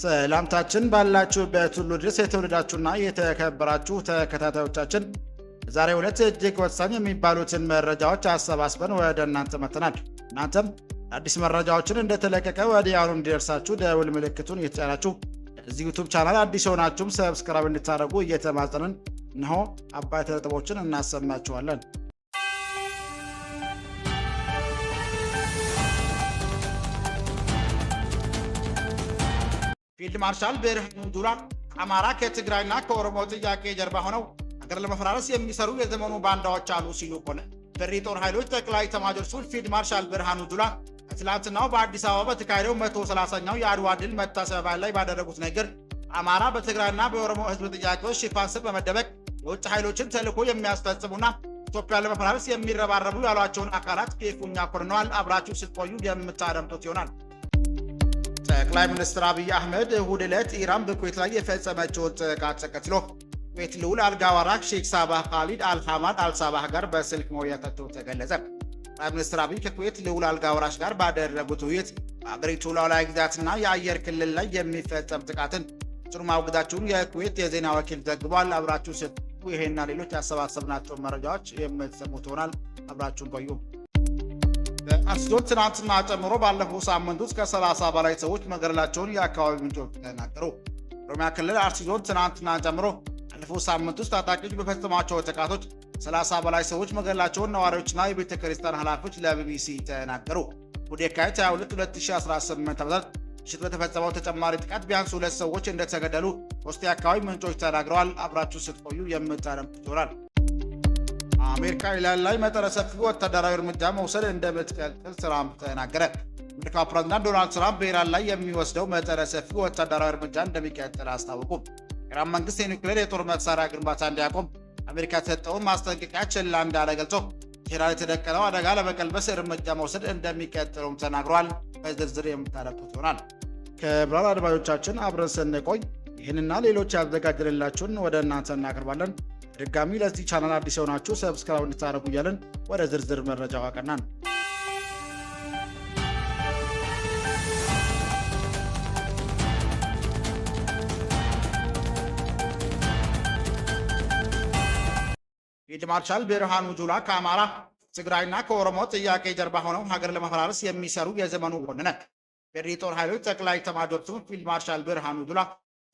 ሰላምታችን ባላችሁበት ሁሉ ድረስ የተወደዳችሁና የተከበራችሁ ተከታታዮቻችን ዛሬ ሁለት እጅግ ወሳኝ የሚባሉትን መረጃዎች አሰባስበን ወደ እናንተ መጥተናል። እናንተም አዲስ መረጃዎችን እንደተለቀቀ ወዲያውኑ እንዲደርሳችሁ ደውል ምልክቱን እየተጫናችሁ እዚህ ዩቲዩብ ቻናል አዲስ ሆናችሁም ሰብስክራይብ እንድታደርጉ እየተማጸንን እነሆ አባይ ነጥቦችን እናሰማችኋለን። ፊልድ ማርሻል ብርሃኑ ጁላ አማራ ከትግራይና ከኦሮሞ ጥያቄ ጀርባ ሆነው ሀገር ለመፈራረስ የሚሰሩ የዘመኑ ባንዳዎች አሉ ሲሉ ሆነ። በሪ ጦር ኃይሎች ጠቅላይ ኤታማዦር ሹም ፊልድ ማርሻል ብርሃኑ ጁላ ትላንትናው በአዲስ አበባ በተካሄደው 130ኛው የአድዋ ድል መታሰቢያ ላይ ባደረጉት ንግግር አማራ በትግራይና በኦሮሞ ሕዝብ ጥያቄዎች ሽፋን ስር በመደበቅ የውጭ ኃይሎችን ተልዕኮ የሚያስፈጽሙና ኢትዮጵያን ለመፈራረስ የሚረባረቡ ያሏቸውን አካላት ክፉኛ ኮንነዋል። አብራችሁ ስትቆዩ የምታደምጡት ይሆናል። ጠቅላይ ሚኒስትር አብይ አህመድ እሁድ ዕለት ኢራን በኩዌት ላይ የፈጸመችውን ጥቃት ተከትሎ ኩዌት ልዑል አልጋ ወራሽ ሼክ ሳባህ ካሊድ አልሐማድ አልሳባህ ጋር በስልክ መወያየታቸው ተገለጸ። ጠቅላይ ሚኒስትር አብይ ከኩዌት ልዑል አልጋ ወራሽ ጋር ባደረጉት ውይይት በአገሪቱ ሉዓላዊ ግዛትና የአየር ክልል ላይ የሚፈጸም ጥቃትን ጽኑ ማውገዛቸውን የኩዌት የዜና ወኪል ዘግቧል። አብራችሁ ስትቆዩ ይሄና ሌሎች ያሰባሰብናቸው መረጃዎች የምትሰሙት ይሆናል። አብራችሁን ቆዩ። በአርሲ ዞን ትናንትና ጨምሮ ባለፈው ሳምንት ውስጥ ከ30 በላይ ሰዎች መገደላቸውን የአካባቢ ምንጮች ተናገሩ። ኦሮሚያ ክልል አርሲ ዞን ትናንትና ጨምሮ ባለፈው ሳምንት ውስጥ ታጣቂዎች በፈጸሟቸው ጥቃቶች 30 በላይ ሰዎች መገደላቸውን ነዋሪዎችና የቤተ ክርስቲያን ኃላፊዎች ለቢቢሲ ተናገሩ። ወደ የካቲት 22 2018 ዓ.ም ምሽት በተፈጸመው ተጨማሪ ጥቃት ቢያንስ 2 ሰዎች እንደተገደሉ ሶስት የአካባቢ ምንጮች ተናግረዋል። አብራችሁ ስትቆዩ የምታደምጡት ይሆናል። አሜሪካ ኢራን ላይ መጠነ ሰፊ ወታደራዊ እርምጃ መውሰድ እንደምትቀጥል ትራምፕ ተናገረ። አሜሪካው ፕሬዝዳንት ዶናልድ ትራምፕ በኢራን ላይ የሚወስደው መጠነ ሰፊ ወታደራዊ እርምጃ እንደሚቀጥል አስታወቁ። ኢራን መንግስት የኒውክሌር የጦር መሳሪያ ግንባታ እንዲያቆም አሜሪካ የተሰጠውን ማስጠንቀቂያ ችላ እንዳለ ገልጾ ኢራን የተደቀነው አደጋ ለመቀልበስ እርምጃ መውሰድ እንደሚቀጥሉም ተናግሯል። በዝርዝር የምታደምጡት ይሆናል። ከብራር አድማጮቻችን አብረን ስንቆይ ይህንና ሌሎች ያዘጋጀንላችሁን ወደ እናንተ እናቀርባለን። ድጋሚ ለዚህ ቻናል አዲስ የሆናችሁ ሰብስክራይብ እንድታደርጉ እያልን ወደ ዝርዝር መረጃው አቀናን። ፊልድ ማርሻል ብርሃኑ ጁላ ከአማራ ትግራይና ከኦሮሞ ጥያቄ ጀርባ ሆነው ሀገር ለመፈራረስ የሚሰሩ የዘመኑ ኮንነ። በሪ ጦር ኃይሎች ጠቅላይ ኤታማዦር ሹም ፊልድ ማርሻል ብርሃኑ ጁላ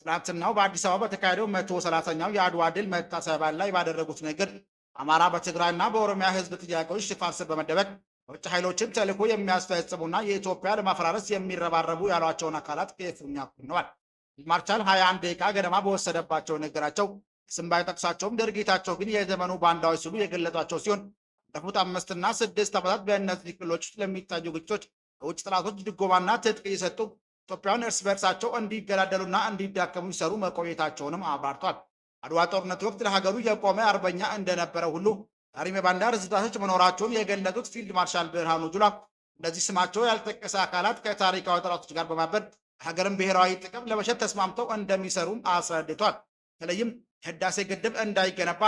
ትናንትናው በአዲስ አበባ በተካሄደው 130ኛው የአድዋ ድል መታሰቢያ ላይ ባደረጉት ንግግር አማራ በትግራይና በኦሮሚያ ሕዝብ ጥያቄዎች ሽፋን ስር በመደበቅ የውጭ ኃይሎችን ተልዕኮ የሚያስፈጽሙና የኢትዮጵያ ለማፈራረስ የሚረባረቡ ያሏቸውን አካላት ክፉኛ ኮንነዋል። ፊልድ ማርሻል 21 ደቂቃ ገደማ በወሰደባቸው ንግግራቸው ስም ባይጠቅሳቸውም ድርጊታቸው ግን የዘመኑ ባንዳዎች ሲሉ የገለጿቸው ሲሆን ባለፉት 5 እና 6 ዓመታት በእነዚህ ክልሎች ውስጥ ለሚታዩ ግጭቶች የውጭ ጠላቶች ድጎማና ትጥቅ እየሰጡ ኢትዮጵያውያን እርስ በርሳቸው እንዲገዳደሉና እንዲዳከሙ ሲሰሩ መቆየታቸውንም አብራርቷል። አድዋ ጦርነት ወቅት ለሀገሩ የቆመ አርበኛ እንደነበረ ሁሉ ዛሬም የባንዳ ርዝራዦች መኖራቸውን የገለጹት ፊልድ ማርሻል ብርሃኑ ጁላ እነዚህ ስማቸው ያልጠቀሰ አካላት ከታሪካዊ ጠላቶች ጋር በማበር ሀገርን ብሔራዊ ጥቅም ለመሸጥ ተስማምተው እንደሚሰሩም አስረድቷል። በተለይም ህዳሴ ግድብ እንዳይገነባ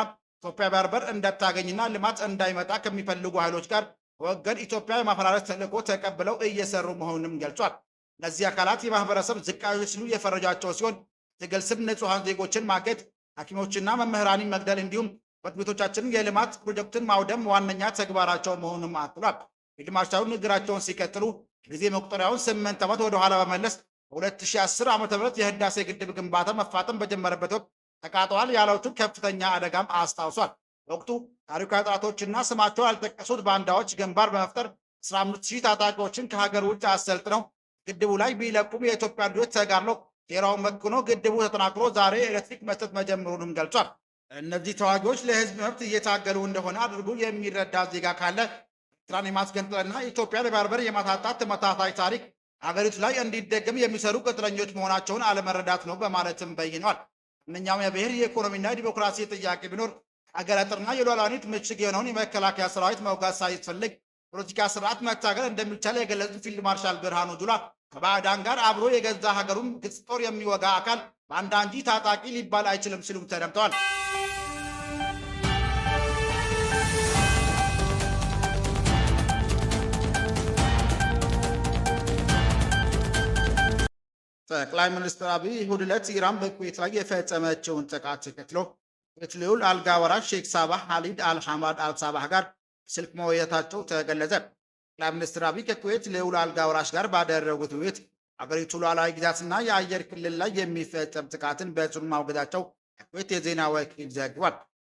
ኢትዮጵያ ባህር በር እንዳታገኝና ልማት እንዳይመጣ ከሚፈልጉ ኃይሎች ጋር ወገን ኢትዮጵያ የማፈራረስ ተልዕኮ ተቀብለው እየሰሩ መሆኑንም ገልጿል። እነዚህ አካላት የማህበረሰብ ዝቃዮች ሲሉ የፈረጃቸው ሲሆን ትግል ስም ንጹሐን ዜጎችን ማገድ፣ ሐኪሞችና መምህራንን መግደል እንዲሁም ቤቶቻችንን የልማት ፕሮጀክትን ማውደም ዋነኛ ተግባራቸው መሆኑንም አክሏል። ፊልድ ማርሻሉ ንግግራቸውን ሲቀጥሉ ጊዜ መቁጠሪያውን 8 ዓመት ወደ ኋላ በመለስ በ2010 ዓ.ም የህዳሴ ግድብ ግንባታ መፋጠን በጀመረበት ወቅት ተቃጥሏል ያሉትን ከፍተኛ አደጋም አስታውሷል። በወቅቱ ታሪካዊ ጠላቶችና ስማቸው ያልጠቀሱት ባንዳዎች ግንባር በመፍጠር 15000 ታጣቂዎችን ከሀገር ውጭ አሰልጥነው ግድቡ ላይ ቢለቁም የኢትዮጵያ ልጆች ተጋድሎ ሴራውን መክኖ ግድቡ ተጠናክሮ ዛሬ ኤሌክትሪክ መስጠት መጀመሩንም ገልጿል። እነዚህ ተዋጊዎች ለህዝብ መብት እየታገሉ እንደሆነ አድርጎ የሚረዳ ዜጋ ካለ ኤርትራን የማስገንጠልና ኢትዮጵያ ለባህር በር የማሳጣት ተመሳሳይ ታሪክ ሀገሪቱ ላይ እንዲደገም የሚሰሩ ቅጥረኞች መሆናቸውን አለመረዳት ነው በማለትም በይነዋል። እነኛውም የብሔር የኢኮኖሚና ዲሞክራሲ ጥያቄ ቢኖር ሀገር አጥርና የሉዓላዊነት ምሽግ የሆነውን የመከላከያ ሰራዊት መውጋት ሳይፈልግ ፖለቲካ ስርዓት መታገል እንደሚቻል የገለጹት ፊልድ ማርሻል ብርሃኑ ጁላ ከባዕዳን ጋር አብሮ የገዛ ሀገሩን ግልጽ ጦር የሚወጋ አካል ባንዳ እንጂ ታጣቂ ሊባል አይችልም ሲሉም ተደምጠዋል። ጠቅላይ ሚኒስትር አብይ እሁድ ዕለት ኢራን በኩዌት ላይ የፈጸመችውን ጥቃት ተከትሎ ኩዌት ልዑል አልጋ ወራሽ ሼክ ሳባህ ኻሊድ አልሐማድ አልሳባህ ጋር ስልክ መወያየታቸው ተገለጸ። ጠቅላይ ሚኒስትር አብይ ከኩዌት ልዑል አልጋ ወራሽ ጋር ባደረጉት ውይይት አገሪቱ ሉዓላዊ ግዛትና የአየር ክልል ላይ የሚፈጸም ጥቃትን በጽኑ ማውገዛቸው የኩዌት የዜና ወኪል ዘግቧል።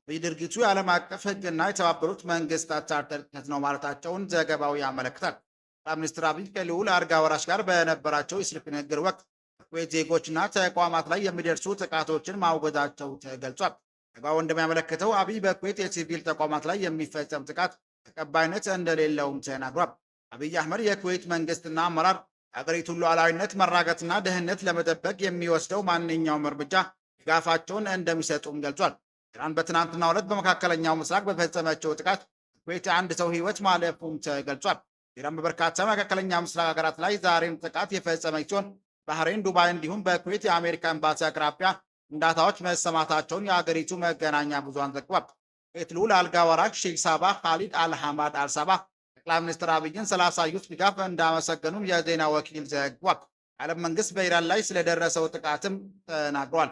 ይህ ድርጊቱ የዓለም አቀፍ ሕግና የተባበሩት መንግስታት ቻርተር ጥሰት ነው ማለታቸውን ዘገባው ያመለክታል። ጠቅላይ ሚኒስትር አብይ ከልዑል አልጋ ወራሽ ጋር በነበራቸው የስልክ ንግግር ወቅት ኩዌት ዜጎችና ተቋማት ላይ የሚደርሱ ጥቃቶችን ማውገዛቸው ተገልጿል። ዘገባው እንደሚያመለክተው አብይ በኩዌት የሲቪል ተቋማት ላይ የሚፈጸም ጥቃት ተቀባይነት እንደሌለውም ተናግሯል። አብይ አህመድ የኩዌት መንግስትና አመራር የሀገሪቱን ሉዓላዊነት መራገጥና ደህንነት ለመጠበቅ የሚወስደው ማንኛውም እርምጃ ድጋፋቸውን እንደሚሰጡም ገልጿል። ኢራን በትናንትናው ዕለት በመካከለኛው ምስራቅ በፈጸመችው ጥቃት ኩዌት አንድ ሰው ህይወት ማለፉም ተገልጿል። ኢራን በበርካታ መካከለኛ ምስራቅ ሀገራት ላይ ዛሬም ጥቃት የፈጸመች ሲሆን ባህሬን፣ ዱባይ እንዲሁም በኩዌት የአሜሪካ ኤምባሲ አቅራቢያ ፍንዳታዎች መሰማታቸውን የአገሪቱ መገናኛ ብዙሃን ዘግቧል። ኩዌት ልዑል አልጋ ወራሽ ሼክ ሳባህ ኻሊድ አልሐማድ አልሳባህ ጠቅላይ ሚኒስትር አብይን ስላሳዩት ድጋፍ እንዳመሰገኑም የዜና ወኪል ዘግቧል። የዓለም መንግስት በኢራን ላይ ስለደረሰው ጥቃትም ተናግሯል።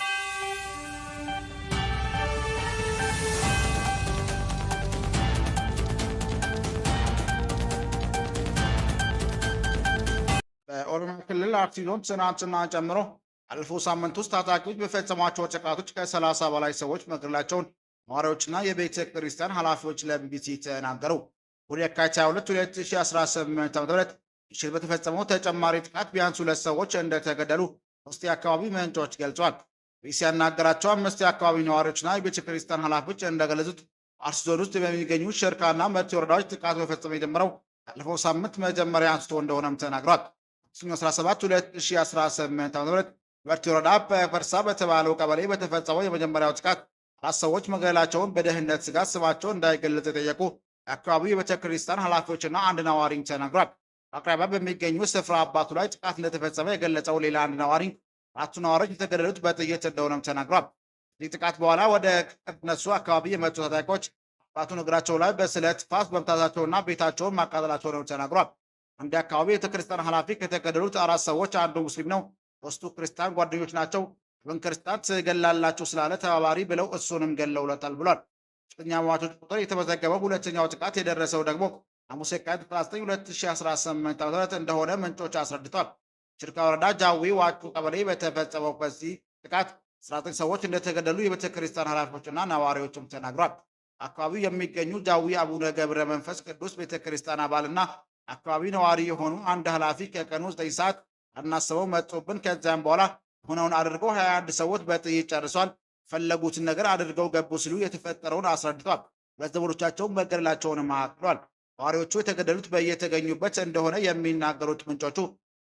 በኦሮሚያ ክልል አርሲ ዞን ትናንትና ጨምሮ ባለፈው ሳምንት ውስጥ ታጣቂዎች በፈጸሟቸው ጥቃቶች ከ30 በላይ ሰዎች መገደላቸውን ነዋሪዎችና የቤተ ክርስቲያን ኃላፊዎች ለቢቢሲ ተናገሩ። ወደ የካቲት 22 2018 ዓ.ም ምሽት በተፈጸመው ተጨማሪ ጥቃት ቢያንስ 2 ሰዎች እንደተገደሉ ሶስት የአካባቢ ምንጮች ገልጿል። ቢቢሲ ያናገራቸው 5 የአካባቢ ነዋሪዎችና የቤተ ክርስቲያን ኃላፊዎች እንደገለጹት አርሲ ዞን ውስጥ በሚገኙ ሸርካና መርቲ ወረዳዎች ጥቃት መፈጸም የጀመረው ካለፈው ሳምንት መጀመሪያ አንስቶ እንደሆነም ተናግሯል። ሰኞ 17 2018 ዓ.ም መርቲ ወረዳ በፈርሳ በተባለው ቀበሌ በተፈጸመው የመጀመሪያው ጥቃት 4 ሰዎች መገደላቸውን በደህንነት ስጋት ስማቸው እንዳይገለጽ የጠየቁ የአካባቢው የቤተ ክርስቲያን ኃላፊዎችና አንድ ነዋሪም ተናግሯል። በአቅራቢያ በሚገኙ ስፍራ አባቱ ላይ ጥቃት እንደተፈጸመ የገለጸው ሌላ አንድ ነዋሪ 4ቱ ነዋሪዎች የተገደሉት በጥይት እንደሆነም ተናግሯል። ከዚህ ጥቃት በኋላ ወደ እነሱ አካባቢ የመጡ ታጣቂዎች አባቱን እግራቸው ላይ በስለት ፋስ መምታታቸውና ቤታቸውን ማቃጠላቸው ነው ተናግሯል። አንድ አካባቢ ቤተክርስቲያን ኃላፊ ከተገደሉት 4 ሰዎች አንዱ ሙስሊም ነው፣ 3ቱ ክርስቲያን ጓደኞች ናቸው። ኢብን ክርስቲያን ትገላላችሁ ስላለ ተባባሪ ብለው እሱንም ገለውለታል ብሏል። ከፍተኛ ሟቾች ቁጥር የተመዘገበው ሁለተኛው ጥቃት የደረሰው ደግሞ ሐሙስ የካቲት 19 2018 ዓ.ም እንደሆነ ምንጮች አስረድተዋል። ሽርካ ወረዳ ጃዊ ዋጩ ቀበሌ በተፈጸመው በዚህ ጥቃት 19 ሰዎች እንደተገደሉ የቤተክርስቲያን ኃላፊዎችና ነዋሪዎችም ተናግሯል። አካባቢው የሚገኙ ጃዊ አቡነ ገብረ መንፈስ ቅዱስ ቤተክርስቲያን አባልና አካባቢ ነዋሪ የሆኑ አንድ ኃላፊ ከቀኑ 9 ሰዓት አናስበው መጡብን፣ ከዚያም በኋላ ሆነውን አድርገው 21 ሰዎች በጥይት ጨርሷል፣ ፈለጉትን ነገር አድርገው ገቡ ሲሉ የተፈጠረውን አስረድቷል። ሁለት ዘመዶቻቸውን መገደላቸውንም አክሏል። ነዋሪዎቹ የተገደሉት በየተገኙበት እንደሆነ የሚናገሩት ምንጮቹ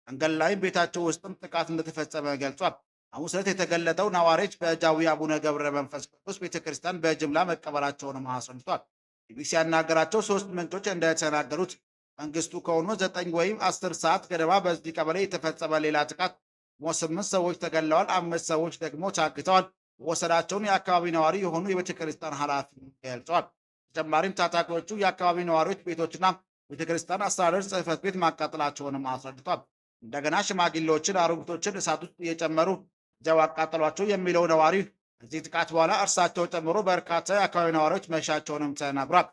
መንገድ ላይም ቤታቸው ውስጥም ጥቃት እንደተፈጸመ ገልጿል። ሐሙስ ዕለት የተገለጠው ነዋሪዎች በጃዊ አቡነ ገብረ መንፈስ ቅዱስ ቤተክርስቲያን በጅምላ መቀበላቸውንም አስረድቷል። ቢቢሲ ያናገራቸው 3 ምንጮች እንደተናገሩት መንግስቱ ከሆኑ 9 ወይም 10 ሰዓት ገደማ በዚህ ቀበሌ የተፈጸመ ሌላ ጥቃት 8 ሰዎች ተገለዋል፣ 5 ሰዎች ደግሞ ታግተዋል ወሰዳቸውን የአካባቢ ነዋሪ የሆኑ የቤተክርስቲያን ኃላፊ ገልጸዋል። ተጨማሪም ታጣቂዎቹ የአካባቢ ነዋሪዎች ቤቶችና ቤተክርስቲያን አስተዳደር ጽሕፈት ቤት ማቃጠላቸውንም አስረድቷል። እንደገና ሽማግሌዎችን፣ አሮጊቶችን እሳት ውስጥ እየጨመሩ እዚያው አቃጠሏቸው የሚለው ነዋሪ ከዚህ ጥቃት በኋላ እርሳቸው ጨምሮ በርካታ የአካባቢ ነዋሪዎች መሻቸውንም ተናግሯል።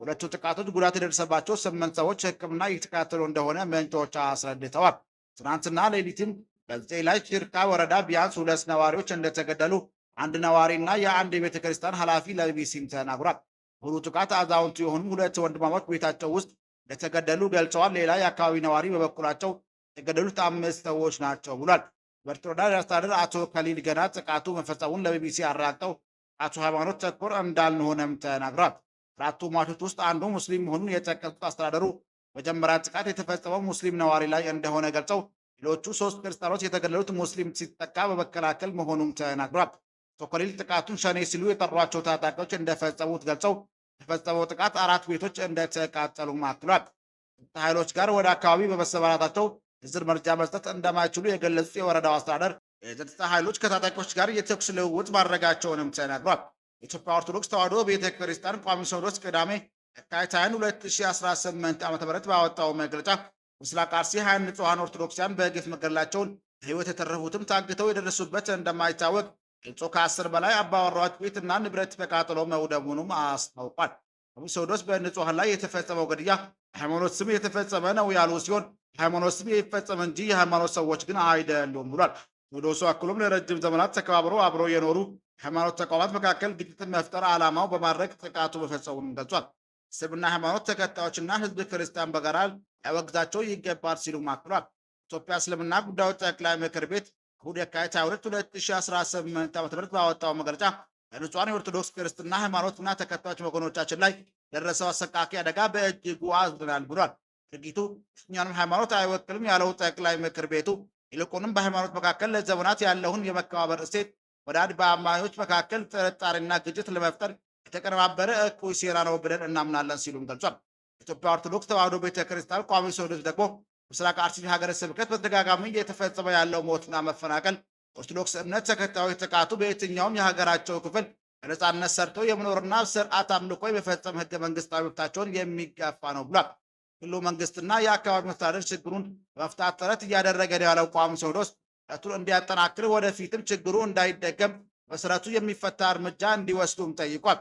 ሁለቱ ጥቃቶች ጉዳት የደረሰባቸው 8 ሰዎች ሕክምና እየተከታተሉ እንደሆነ ምንጮች አስረድተዋል። ትናንትና ሌሊትም በዚህ ላይ ሽርካ ወረዳ ቢያንስ 2 ነዋሪዎች እንደተገደሉ አንድ ነዋሪና የአንድ የቤተ ክርስቲያን ኃላፊ ለቢቢሲም ተናግሯል። ሁሉ ጥቃት አዛውንቱ የሆኑ 2 ወንድማማች ቤታቸው ውስጥ እንደተገደሉ ገልጸዋል። ሌላ የአካባቢ ነዋሪ በበኩላቸው የተገደሉት 5 ሰዎች ናቸው ብሏል። መርቲ ወረዳ አስተዳደር አቶ ከሊል ገና ጥቃቱ መፈጸሙን ለቢቢሲ አረጋግጠው ጥቃቱ ሃይማኖት ተኮር እንዳልሆነም ተናግሯል። 4ቱ ሟቾች ውስጥ አንዱ ሙስሊም መሆኑን የጠቀሱት አስተዳደሩ መጀመሪያ ጥቃት የተፈጸመው ሙስሊም ነዋሪ ላይ እንደሆነ ገልጸው ሌሎቹ 3 ክርስቲያኖች የተገደሉት ሙስሊም ሲጠቃ በመከላከል መሆኑን ተናግሯል። አቶ ከሊል ጥቃቱን ሸኔ ሲሉ የጠሯቸው ታጣቂዎች እንደፈጸሙት ገልጸው የተፈጸመው ጥቃት 4 ቤቶች እንደተቃጠሉ አክሏል። ኃይሎች ጋር ወደ አካባቢ በመሰማራታቸው ዝርዝር መረጃ መስጠት እንደማይችሉ የገለጹት የወረዳው አስተዳደር የጸጥታ ኃይሎች ከታጣቂዎች ጋር የተኩስ ልውውጥ ማድረጋቸውንም ተናግሯል። የኢትዮጵያ ኦርቶዶክስ ተዋሕዶ ቤተ ክርስቲያን ቋሚ ሲኖዶስ ቅዳሜ የካቲት 21 2018 ዓ.ም ባወጣው መግለጫ ምስራቅ አርሲ 20 ንጹሐን ኦርቶዶክሲያን በግፍ መገደላቸውን ህይወት የተረፉትም ታግተው የደረሱበት እንደማይታወቅ ገልጾ ከ10 በላይ አባወራዎች ቤትና ንብረት ተቃጥሎ መውደሙንም አስታውቋል። በሲኖዶስ በንጹሐን ላይ የተፈጸመው ግድያ ሃይማኖት ስም የተፈጸመ ነው ያሉ ሲሆን ሃይማኖት ስም የተፈጸመ እንጂ የሃይማኖት ሰዎች ግን አይደሉም ብሏል። ሲኖዶሱ አክሎም ለረጅም ዘመናት ተከባብረው አብረው የኖሩ ሃይማኖት ተቋማት መካከል ግጭትን መፍጠር ዓላማው በማድረግ ጥቃቱ መፈጸሙን ገልጿል። እስልምና ሃይማኖት ተከታዮችና ህዝብ ክርስቲያን በጋራ ያወግዛቸው ይገባል ሲሉም አክሏል። ኢትዮጵያ እስልምና ጉዳዮች ጠቅላይ ምክር ቤት እሁድ የካቲት 22 2018 ዓ.ም ባወጣው መግለጫ በንጹሐን የኦርቶዶክስ ክርስትና ሃይማኖትና ተከታዮች ወገኖቻችን ላይ ደረሰው አሰቃቂ አደጋ በእጅጉ አዝነናል ብሏል። ድርጊቱ የትኛውንም ሃይማኖት አይወክልም ያለው ጠቅላይ ምክር ቤቱ ይልቁንም በሃይማኖት መካከል ለዘመናት ያለውን የመከባበር እሴት ወደ በአማኞች መካከል ጥርጣሬና ግጭት ለመፍጠር የተቀነባበረ እኩይ ሴራ ነው ብለን እናምናለን ሲሉም ገልጿል። ኢትዮጵያ ኦርቶዶክስ ተዋሕዶ ቤተክርስቲያን ቋሚ ሲኖዶስ ደግሞ ምስራቅ አርሲ ሀገረ ስብከት በተደጋጋሚ እየተፈጸመ ያለው ሞትና መፈናቀል ኦርቶዶክስ እምነት ተከታዮች ጥቃቱ በየትኛውም የሀገራቸው ክፍል በነጻነት ሰርተው የመኖርና ስርዓት አምልኮ የመፈጸም ህገ መንግስታዊ መብታቸውን የሚጋፋ ነው ብሏል። ክልሉ መንግስትና የአካባቢ መስተዳደር ችግሩን በመፍታት ጥረት እያደረገ ነው ያለው ቋሚ ሲኖዶስ ጥረቱን እንዲያጠናክር ወደፊትም ችግሩ እንዳይደገም መሰረቱ የሚፈታ እርምጃ እንዲወስዱም ጠይቋል።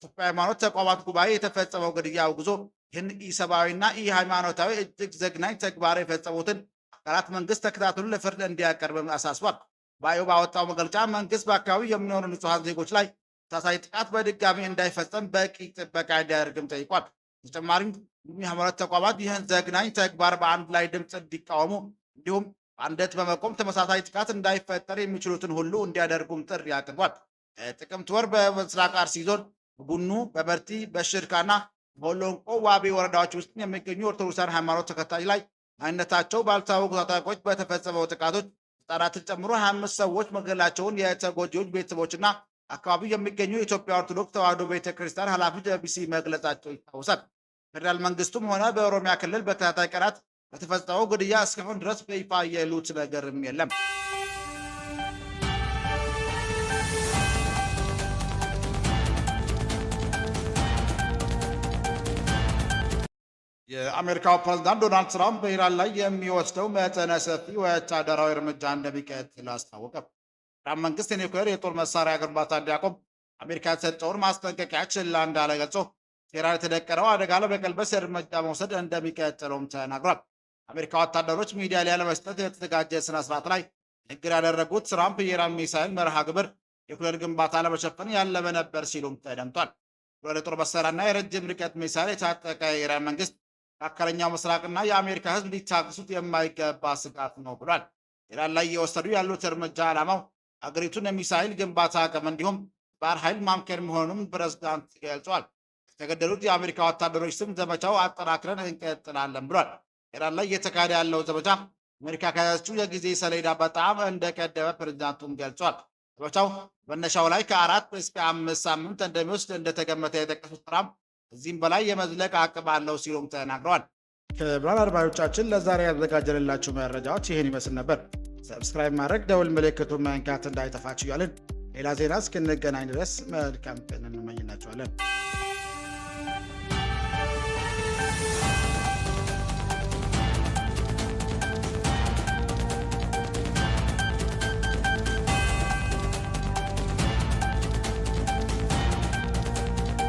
ኢትዮጵያ ሃይማኖት ተቋማት ጉባኤ የተፈጸመው ግድያ አውግዞ ይህን ኢሰብአዊና ኢሃይማኖታዊ እጅግ ዘግናኝ ተግባር የፈጸሙትን አካላት መንግስት ተከታትሎ ለፍርድ እንዲያቀርብም አሳስቧል። ጉባኤው ባወጣው መግለጫ መንግስት በአካባቢው የሚኖሩ ንጹሐን ዜጎች ላይ ተመሳሳይ ጥቃት በድጋሚ እንዳይፈጸም በቂ ጥበቃ እንዲያደርግም ጠይቋል። በተጨማሪም የሃይማኖት ተቋማት ይህን ዘግናኝ ተግባር በአንድ ላይ ድምፅ እንዲቃወሙ እንዲሁም በአንድነት በመቆም ተመሳሳይ ጥቃት እንዳይፈጠር የሚችሉትን ሁሉ እንዲያደርጉም ጥሪ አቅርቧል። ጥቅምት ወር በምስራቅ አርሲ ዞን ቡኑ፣ በበርቲ፣ በሽርካና በሆሎንቆ ዋቤ ወረዳዎች ውስጥ የሚገኙ ኦርቶዶክሳውያን ሃይማኖት ተከታይ ላይ ማንነታቸው ባልታወቁ ታጣቂዎች በተፈጸመው ጥቃቶች ህጻናትን ጨምሮ 25 ሰዎች መገደላቸውን የተጎጂዎች ቤተሰቦችና አካባቢው የሚገኙ የኢትዮጵያ ኦርቶዶክስ ተዋሕዶ ቤተክርስቲያን ኃላፊዎች ለቢቢሲ መግለጻቸው ይታወሳል። ፌዴራል መንግስቱም ሆነ በኦሮሚያ ክልል በተከታታይ ቀናት በተፈጸመው ግድያ እስካሁን ድረስ በይፋ የሉት ነገርም የለም። የአሜሪካው ፕሬዝዳንት ዶናልድ ትራምፕ በኢራን ላይ የሚወስደው መጠነ ሰፊ ወታደራዊ እርምጃ እንደሚቀጥል አስታወቀ። ኢራን መንግስት የኒውክሌር የጦር መሳሪያ ግንባታ እንዲያቆም አሜሪካ የተሰጠውን ማስጠንቀቂያ ችላ እንዳለ ገልጾ ቴህራን የተደቀነው አደጋ ለመቀልበስ እርምጃ መውሰድ እንደሚቀጥለውም ተናግሯል። አሜሪካ ወታደሮች ሚዲያ ላይ ለመስጠት የተዘጋጀ ስነ ስርዓት ላይ ንግግር ያደረጉት ትራምፕ የኢራን ሚሳይል መርሃ ግብር የኒውክሌር ግንባታ ለመሸፈን ያለመ ነበር ሲሉም ተደምጧል። የጦር መሳሪያና የረጅም ርቀት ሚሳይል የታጠቀ የኢራን መንግስት መካከለኛው ምስራቅና የአሜሪካ ህዝብ ሊታገሱት የማይገባ ስጋት ነው ብሏል። ኢራን ላይ እየወሰዱ ያሉት እርምጃ ዓላማው አገሪቱን የሚሳይል ግንባታ አቅም እንዲሁም ባህር ኃይል ማምከን መሆኑን ፕሬዝዳንት ገልጿል። የተገደሉት የአሜሪካ ወታደሮች ስም ዘመቻው አጠናክረን እንቀጥላለን ብሏል። ኢራን ላይ እየተካሄደ ያለው ዘመቻ አሜሪካ ከያዘችው የጊዜ ሰሌዳ በጣም እንደቀደመ ፕሬዝዳንቱም ገልጿል። ዘመቻው መነሻው ላይ ከ4 እስከ 5 ሳምንት እንደሚወስድ እንደተገመተ የጠቀሱት ትራምፕ እዚህም በላይ የመዝለቅ አቅም አለው ሲሉም ተናግረዋል። ክቡራን አድማጮቻችን ለዛሬ ያዘጋጀንላችሁ መረጃዎች ይህን ይመስል ነበር። ሰብስክራይብ ማድረግ ደውል ምልክቱን መንካት እንዳይጠፋችሁ እያልን ሌላ ዜና እስክንገናኝ ድረስ መልካም ቀን እንመኝላችኋለን።